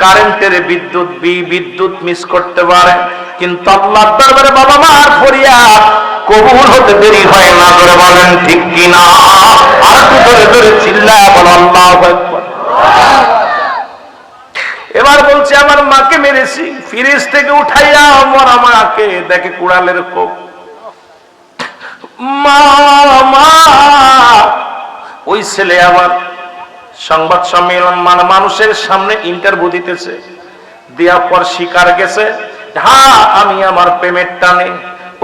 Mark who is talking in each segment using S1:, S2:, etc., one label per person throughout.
S1: কারেন্টের বিদ্যুৎ মিস করতে পারে, কিন্তু আল্লাহর দরবারে বাবা মার ফরিয়াদ কবুল হতে দেরি হয় না। ধরে বলেন ঠিক কিনা? আর একটু ধরে ধরে চিল্লায় বলো আল্লাহু আকবার। এবার বলছে আমার মাকে মেরেছি, ফ্রিজ থেকে উঠাইয়া মরা মাকে দেখে কুড়ালের কোপ। মা মা, ওই ছেলে আবার সংবাদ সম্মেলন মানে মানুষের সামনে ইন্টারভিউ দিতেছে, দেওয়ার পর স্বীকার গেছে, হ্যাঁ আমি আমার প্রেমের টানে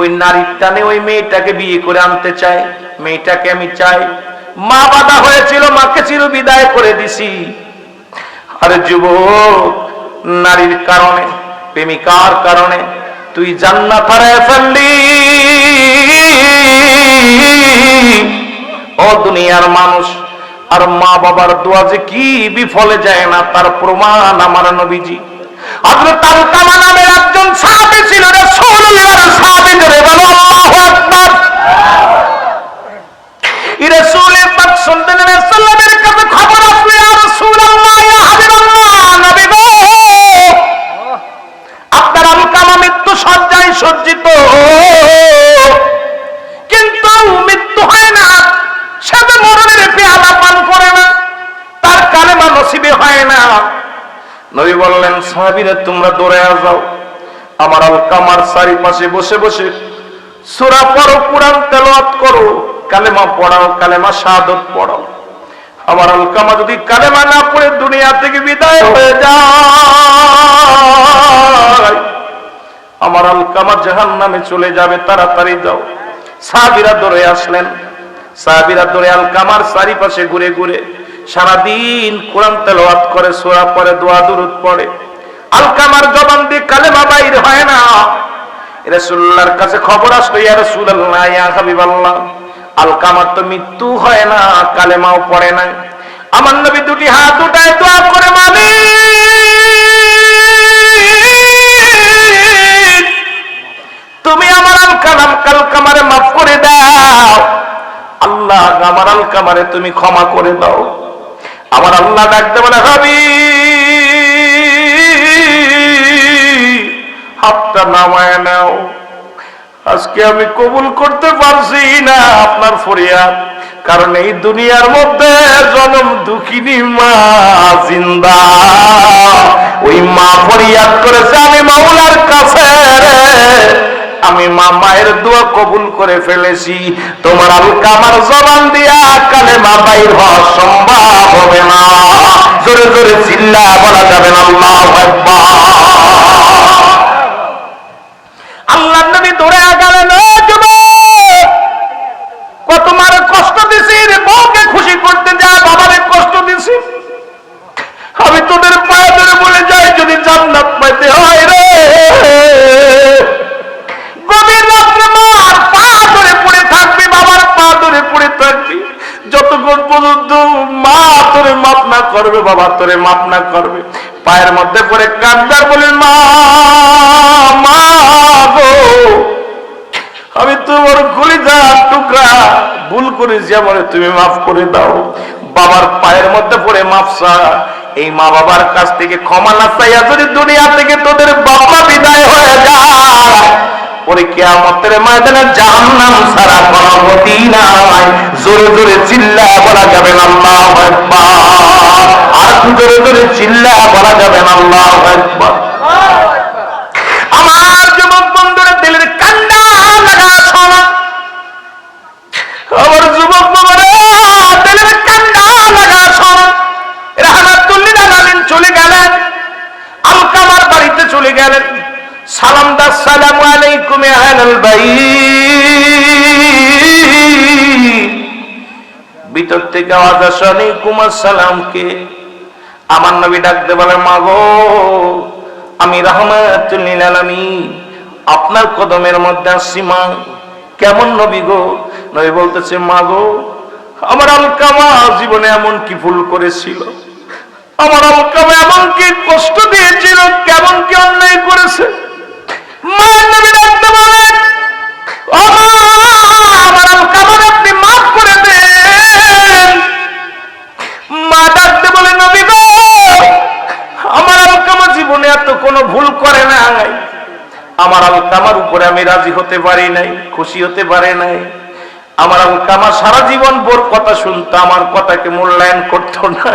S1: ওই নারীর টানে ওই মেয়েটাকে বিয়ে করে আনতে চাই, মেয়েটাকে আমি চাই। মা বাধা হয়েছিল, মাকে চির বিদায় করে দিছি। আরে যুবক, নারীর কারণে, প্রেমিকার কারণে তুই জান্নাত হারায় ফেললি। ও দুনিয়ার মানুষ, আর মা বাবার দোয়া যে কি বিফলে যায় না তার প্রমাণ আমার নবীজি হযরত আলকামা নামের একজন সাহাবী ছিল, রাসূলুল্লাহর সাহাবী। জোরে বলো আল্লাহু আকবার। রাসূল পাক সাল্লাল্লাহু আলাইহি ওয়াসাল্লামের কাছে খবর আসলো, ইয়া রাসূলুল্লাহ, ইয়া হাবিবাল্লাহ, নবী গো, আপনার আলকামা মৃত্যু শয্যায় সজ্জিত, কিন্তু মৃত্যু হয় না, সে তো মরণের পেয়ালা পান করে না, তার কালেমা নসিবে হয় না। নবী বললেন, সাহাবীরা তোমরা দৌড়ে যাও, আমার আলকামার চারিপাশে বসে বসে সূরা পড়ো, কুরআন তেলাওয়াত করো, কালেমা পড়াও, কালেমা শাহাদাত পড়াও। আমার আলকামা যদি কালেমা না পড়ে দুনিয়া থেকে বিদায় হয়ে যায়, আমার আলকামা জাহান্নামে চলে যাবে, তাড়াতাড়ি যাও। সাহাবীরা দৌড়ে আসলেন, সাহাবীরা দৌড়ে আলকামার চারিপাশে ঘুরে ঘুরে সারাদিন কোরআন তেলাওয়াত করে, সূরা পড়ে, দোয়া দুরূদ পড়ে। আলকামার জবান দিয়ে কালেমা বাইর হয় না। রাসূলুল্লাহর কাছে খবর আসলো, ইয়া রাসূলুল্লাহ, ইয়া হাবিবাল্লাহ, আলকামার তো মৃত্যু হয় না, কালেমাও পড়ে না। আমার নবী দুটি হাত উঠায় দোয়া করে, মালিক তুমি আমার আলকামারে মাফ করে দাও। আল্লাহ আমার আলকামারে তুমি ক্ষমা করে দাও। আমার আল্লাহ ডাকতে বলে, হাবিব হাতটা নামায় নাও, আজকে আমি কবুল করতে পারছি না আপনার ফরিয়াদ, কারণ এই দুনিয়ার মধ্যে জনম দুঃখিনী মা জিন্দা, ওই মা ফরিয়াদ করেছে আমি মাওলার কাছে, আমি মা মায়ের দোয়া কবুল করে ফেলেছি, তোমার আলকামার জবান দিয়া কালেমা বাইর হওয়া সম্ভব হবে না। জোরে জোরে চিল্লা বলা যাবে না আল্লাহু আকবার। আল্লাহর নবী দৌড়ে গেলেন, কত মারে কষ্ট দিছি রে, বউকে খুশি করতে যা, বাবারে কষ্ট দিছি, আমি তোদের পায়ে ধরে বলে যাই যদি জান্নাত পাইতে হয় রে, গভীর রাত্রে মার পা ধরে পড়ে থাকবি, বাবার পা ধরে পড়ে থাকবি, যতক্ষণ পর্যন্ত মা তোরে মাপ না করবে, বাবা তোরে মাপ না করবে। পায়ের মধ্যে পড়ে কাঁদদার বলে, মা মা গো, আমি তোমার কলিজার টুকরা, ভুল করেছি, আমারে তুমি মাফ করে দাও। বাবার পায়ের মধ্যে পড়ে মাফ চা। এই মা বাবার কাছ থেকে ক্ষমা না চাইয়া যদি দুনিয়া থেকে তোদের বাবা বিদায় হয়ে যায়, পরে কিয়ামতের ময়দানে জাহান্নাম ছাড়া কোনো গতি নাই। জোরে জোরে চিল্লা বলা যাবে না আল্লাহু আকবার। আর জোরে জোরে চিল্লা বলা যাবে না আল্লাহু আকবার। আমার যুবক বন্ধুরা দিলের কান্না লাগা শোনা, আমার যুবক বাবারা দিলের কান্না লাগা শোনা। রাহমাতুল্লিল আলামিন চলে গেলেন, আলকামার বাড়িতে চলে গেলেন, সালাম দা, আসসালামু আলাইকুম ইয়া আহলাল বাইত। ভিতর থেকে আওয়াজ আসে, ওয়ালাইকুম আসসালাম। কে? আমার নবী ডাকতে বলে, মা গো, আমি রাহমাতুল্লিল আলামিন, আপনার কদমের মধ্যে আসছি মা। কেমন নবী গো? নবী বলতেছে, মা গো, আমার আলকামা জীবনে এমন কি ভুল করেছিল, আমার আলকামা এমন কি কষ্ট দিয়েছিল, কেমন কি অন্যায় করেছে। মায়ের নবী ডাকতে বলেন, ও মা, আমার আলকামা আপনি মাফ করে দেন। মা ডাকতে বলে, নবী গো, আমার আলকামা জীবনে এত কোনো ভুল করে না, আমার আলকামার উপরে আমি রাজি হতে পারি নাই, খুশি হতে পারি নাই। আমার আলকামা সারা জীবন বোর কথা শুনতো, আমার কথাকে মূল্যায়ন করতো না।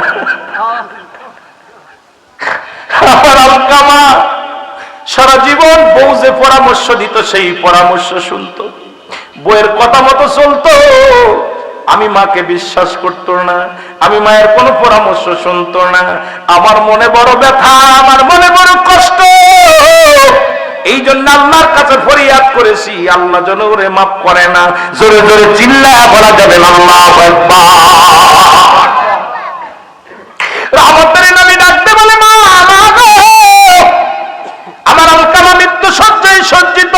S1: আমার আলকামা সারা জীবন বউ যে পরামর্শ দিত সেই পরামর্শ শুনতো, বউয়ের কথা মতো চলতো। আমি মাকে বিশ্বাস করতো না, আমি মায়ের কোনো পরামর্শ শুনতো না। আমার মনে বড় ব্যথা, আমার মনে বড় কষ্ট। এই জন্য আল্লাহর কাছে ফরিয়াদ করেছি, আল্লাহ যেন ওরে মাফ করে না। জোরে জোরে চিল্লায়া বলা যাবে আল্লাহু আকবার। রহমতের নবী ডাকতে বলে, মা গো, আমার আলকামা মৃত্যু সজ্জায় সজ্জিত,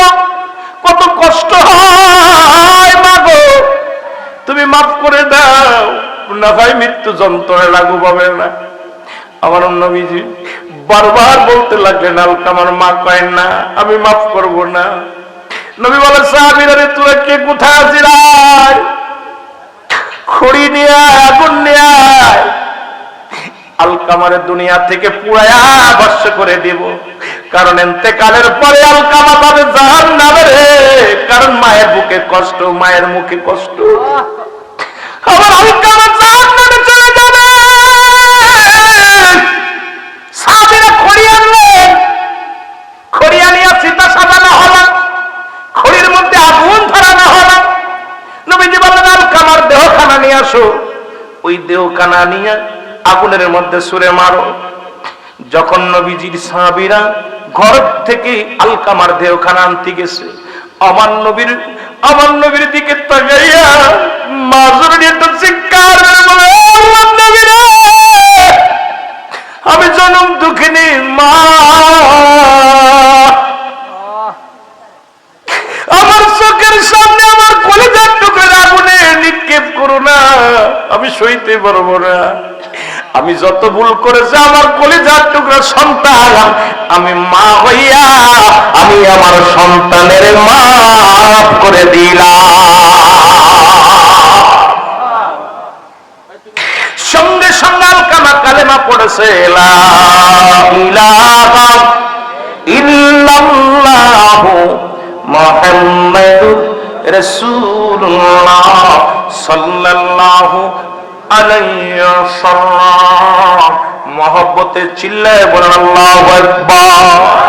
S1: কত কষ্ট হয় মা গো, তুমি মাফ করে দাও, না ভাই মৃত্যু যন্ত্রণা লাগু পাবে না। আমার নবীজি বারবার বলতে লাগলেন, আলকামার মা কয় না আমি মাফ করব না। নবী বলে, সাহাবীরা রে তোরা কে কোথায় আছিস, খড়ি নিয়ে আয়, আগুন নিয়ে আয়, আলকামারে দুনিয়া থেকে পুরায়া ভস্ম করে দিব। কারণ ইন্তেকালের পরে আলকামা পাবে জাহান্নামে রে, কারণ মায়ের বুকে কষ্ট, মায়ের মুখে কষ্ট। আমার আলকামা জাহান্নামে চলে যাবে। সাহাবীরা খড়ি আনলেন, খড়ি আনিয়া চিতা সাজানো হলো, খড়ির মধ্যে আগুন ধরানো হলো। নবীজি বললেন, আলকামার দেহখানা নিয়ে আসো। ওই দেহখানা নিয়ে আগুনের মধ্যে ছুঁড়ে মারো। যখন নবীজির সাহাবীরা ঘর থেকে আলকামার দেহখানা আনতে গেছে, আমার নবীর দিকে তাকাইয়া মাজুর নিয়ে তো চিৎকার করে বলে, আল্লাহর নবী রে, আমি জনম দুঃখিনী মা, আমার চোখের সামনে আমার কলিজার টুকরা আগুনে নিক্ষেপ করো না, আমি সইতে পারবো না। আমি যত ভুল করেছি, আমার কলিজার টুকরা সন্তান, আমি মা হইয়া আমি আমার সন্তানের মাফ করে দিলাম। সঙ্গে সঙ্গে আলকামা কালেমা পড়েছে, লা ইলাহা ইল্লাল্লাহু মুহাম্মাদুর রাসূলুল্লাহ সাল্লাল্লাহু আলাইহি ওয়াসাল্লাম। মহব্বতে চিল্লায় বলেন আল্লাহু আকবার।